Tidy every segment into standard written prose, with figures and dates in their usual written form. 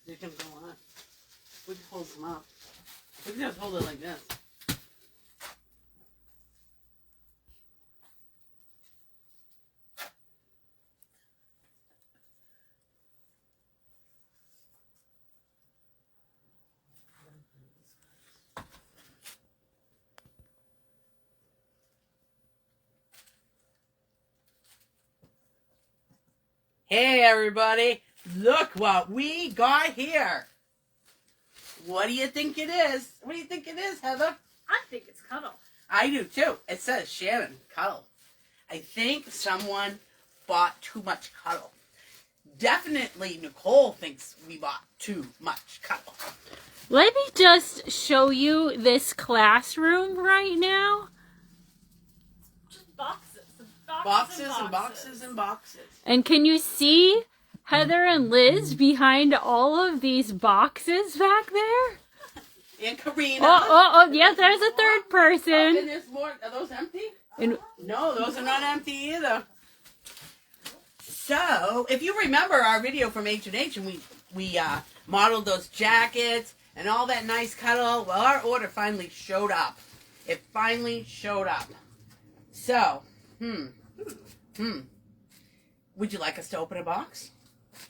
They can go on. We can hold them up. We can just hold it like this. Hey everybody, look what we got here. What do you think it is? What do you think it is, Heather? I think it's Cuddle. I do too. It says Shannon, Cuddle. I think someone bought too much Cuddle. Definitely Nicole thinks we bought too much Cuddle. Let me just show you this classroom right now. Just boxes. Boxes and boxes and boxes. And can you see Heather and Liz behind all of these boxes back there? And Karina. Oh, yeah, there's a third person. And there's more. Are those empty? And no, those are not empty either. So, if you remember our video from H&H, and we modeled those jackets and all that nice Cuddle, well, our order finally showed up. It finally showed up. So, would you like us to open a box?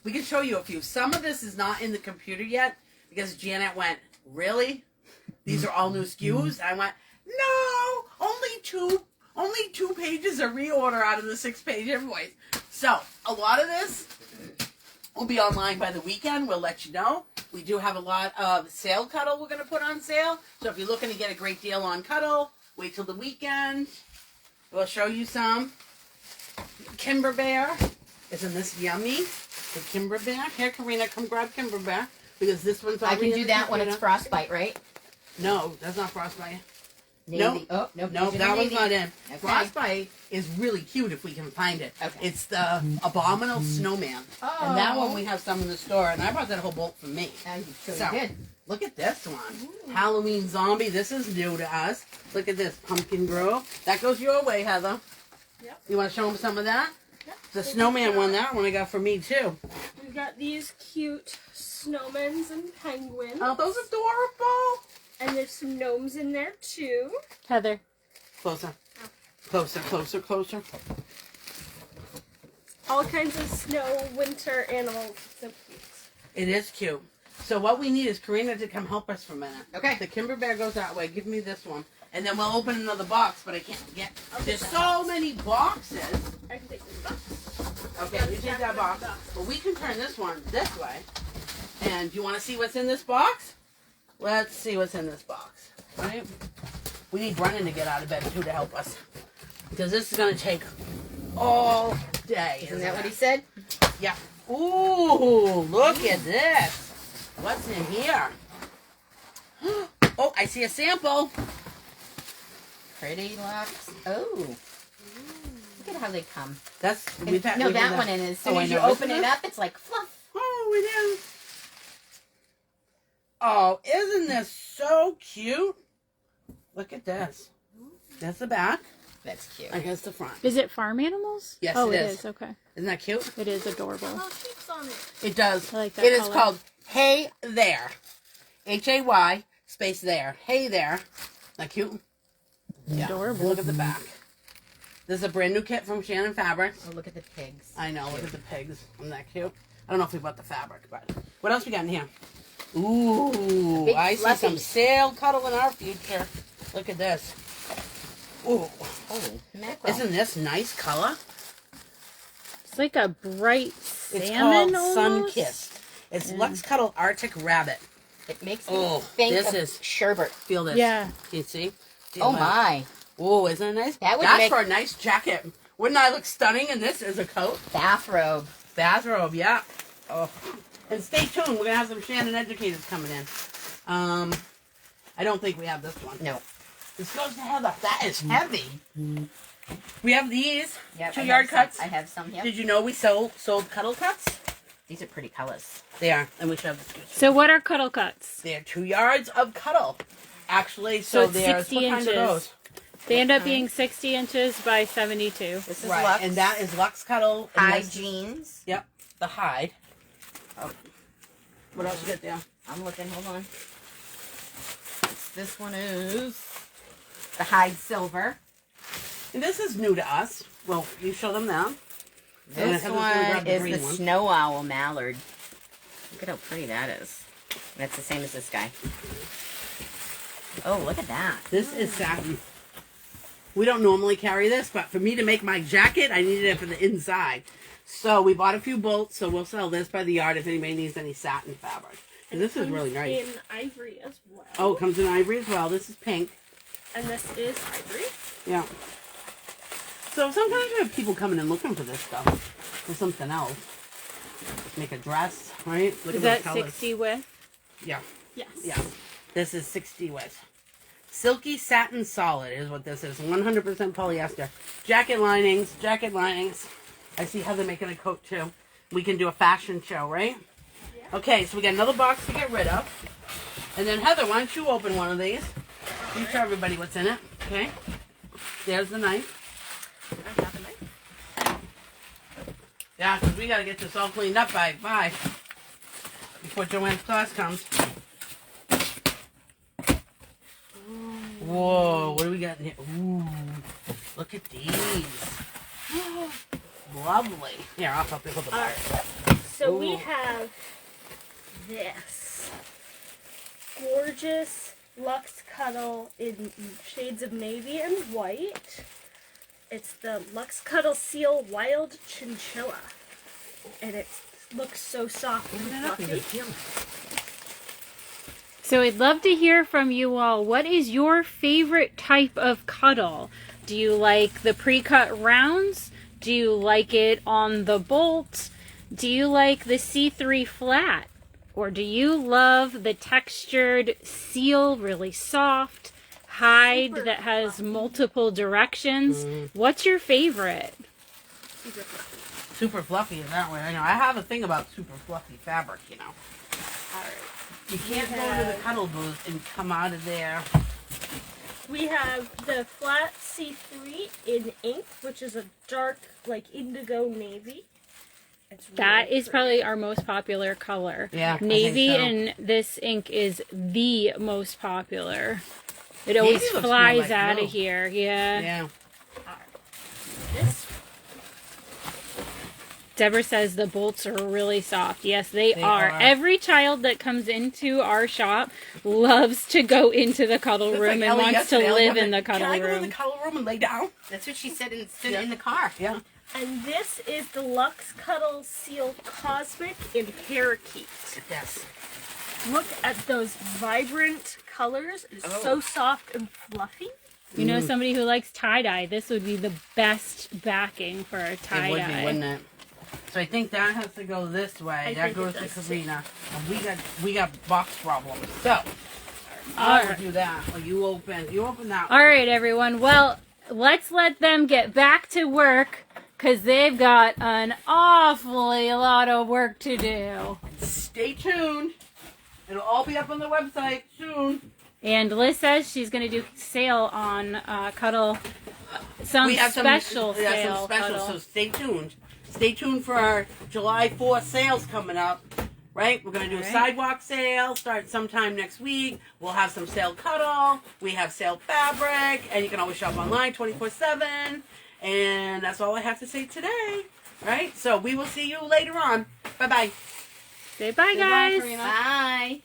We can show you a few. Some of this is not in the computer yet because Janet went, really? These are all new SKUs? I went, no, only two pages of reorder out of the 6-page invoice. So, a lot of this will be online by the weekend. We'll let you know. We do have a lot of sale Cuddle we're going to put on sale. So if you're looking to get a great deal on Cuddle, wait till the weekend. We'll show you some. Kimber Bear. Isn't this yummy? The Kimber Bear. Here, Karina, come grab Kimber Bear. Because this one's I already can do that when it's frostbite, right? No, that's not frostbite. Navy. No, Oh, nope. no, that one's not in. Okay. Frostbite is really cute if we can find it. Okay. It's the Abominable Snowman. Oh. And that one we have some in the store, and I bought that whole bulk for me. You sure So, did. look at this one. Halloween Zombie. This is new to us. Look at this. Pumpkin Grove. That goes your way, Heather. Yep. You want to show them some of that? Yep. The snowman one, that one I got for me, too. We've got these cute snowmen and penguins. Oh, those adorable. And there's some gnomes in there, too. Heather. Closer. Closer, closer, closer. All kinds of snow, winter animals. So cute. It is cute. So what we need is Karina to come help us for a minute. Okay. The Kimber Bear goes that way. Give me this one. And then we'll open another box, but I can't get... There's so many boxes. I can take this box. Okay, you take that box. But we can turn this one this way. And you want to see what's in this box? Let's see what's in this box. Right? We need Brennan to get out of bed, too, to help us. Because this is going to take all day. Isn't that what he said? Yeah. Ooh, look at this. What's in here? Oh, I see a sample. Pretty Lux. Oh. Look at how they come. That's And, we've had, no, we've that had one, and as soon I as you know. open it up, it's like fluff. Oh, it is. Oh, isn't this so cute? Look at this. That's the back. That's cute. And here's the front. Is it farm animals? Yes, oh, it it is. is. Okay. Isn't that cute? It is adorable. Oh, keeps on it. It does. I like that It is color. called Hey There. Hay space there. Hey There. Isn't that cute? Yeah. Adorable. Look at the back. This is a brand new kit from Shannon Fabrics. Oh, look at the pigs. I know. Look at the pigs. Isn't that cute? I don't know if we bought the fabric, but what else we got in here? Ooh, Big I see some fluffies. sale Cuddle in our future. Look at this. Ooh, Holy mackerel. isn't this nice color? It's like a bright It's salmon called Sun almost. Kissed. It's Yeah. Lux Cuddle Arctic Rabbit. It makes me Oh, think this of is- sherbet. Feel this. Yeah. Can you see? Oh, my. Oh, isn't it nice? That would That's make- for a nice jacket. Wouldn't I look stunning in this as a coat? Bathrobe. Bathrobe, yeah. Oh. And stay tuned. We're going to have some Shannon educators coming in. I don't think we have this one. No. This goes to Heather. That is heavy. We have these. Yep, 2 I yard have some- cuts. I have some, yep. Did you know we sold Cuddle cuts? These are pretty colors. They are. And we should have the So what are cuddle cuts? They're 2 yards of Cuddle. Actually, so it's there's 60 what kind of inches. those? They end up being 60 inches by 72. This is Right, Lux. and that is Lux Cuddle. and high this- jeans. Yep, the hide. Oh. What else you got there? I'm looking. Hold on. This one is the hide silver. And this is new to us. Well, you show them now. This Heather's gonna grab one the is green the one. snow owl mallard. Look at how pretty that is. And it's the same as this guy. Oh, look at that. This is satin. We don't normally carry this, but for me to make my jacket, I needed it for the inside. So we bought a few bolts, so we'll sell this by the yard if anybody needs any satin fabric. And this is really nice. In ivory as well. Oh, it comes in ivory as well. This is pink. And this is ivory. Yeah. So sometimes we have people coming and looking for this stuff. For something else. Make a dress, right? Look Is at that those colors. 60 width? Yeah. Yes. Yeah. This is 60 width. Silky satin solid is what this is. 100% polyester. Jacket linings. I see Heather making a coat too. We can do a fashion show, right? Yeah. Okay, so we got another box to get rid of. And then Heather, why don't you open one of these? You show everybody what's in it. Okay. There's the knife. I have a knife. Yeah, because we got to get this all cleaned up by before Joanne's class comes. Whoa, what do we got in here? Ooh, look at these. Lovely. Here, I'll help you hold the box. Alright. So we Ooh. have this gorgeous Luxe Cuddle in shades of navy and white. It's the Luxe Cuddle Seal Wild Chinchilla. And it looks so soft and fluffy. So I'd love to hear from you all. What is your favorite type of cuddle? Do you like the pre-cut rounds? Do you like it on the bolt? Do you like the C3 flat? Or do you love the textured seal, really soft, hide Super that has fluffy. multiple directions? What's your favorite? Super fluffy. Super fluffy in that way. I know. I have a thing about super fluffy fabric, you know. Alright. You can't go to the cuddle booth and come out of there. We have the flat C3 in ink, which is a dark, like indigo navy. It's That really is pretty. probably our most popular color. Yeah, I think Navy so. and this ink is the most popular. It always looks more flies like out blue. of here. Yeah. Yeah. This Deborah says the bolts are really soft. Yes, they They are. are. Every child that comes into our shop loves to go into the cuddle It's room like and Ellie wants to yesterday. Ellie live comes in the cuddle Can I go in room. the cuddle room and lay down? That's what she said and stood Yeah. in the car. Yeah. and this is the Luxe Cuddle Seal Cosmic in Parakeet. Yes. Look at those vibrant colors. It's Oh. so soft and fluffy. You know, somebody who likes tie-dye, this would be the best backing for a It would be, tie-dye. wouldn't it? So I think that has to go this way. I That think it goes to does, too. Karina. And we got box problems. So I will Alright. do that. Well, you open that All one. right, everyone. Well, let's let them get back to work because they've got an awfully lot of work to do. Stay tuned. It'll all be up on the website soon. And Liz says she's going to do sale on Cuddle. Some special we have sale. some special, Cuddle. so stay tuned. Stay tuned for our July 4th sales coming up. Right? We're going to do a Alright. sidewalk sale, start sometime next week. We'll have some sale cuddle. We have sale fabric. And you can always shop online 24/7. And that's all I have to say today. Right? So we will see you later on. Bye-bye. Say bye, Say bye, guys. Karina. Bye.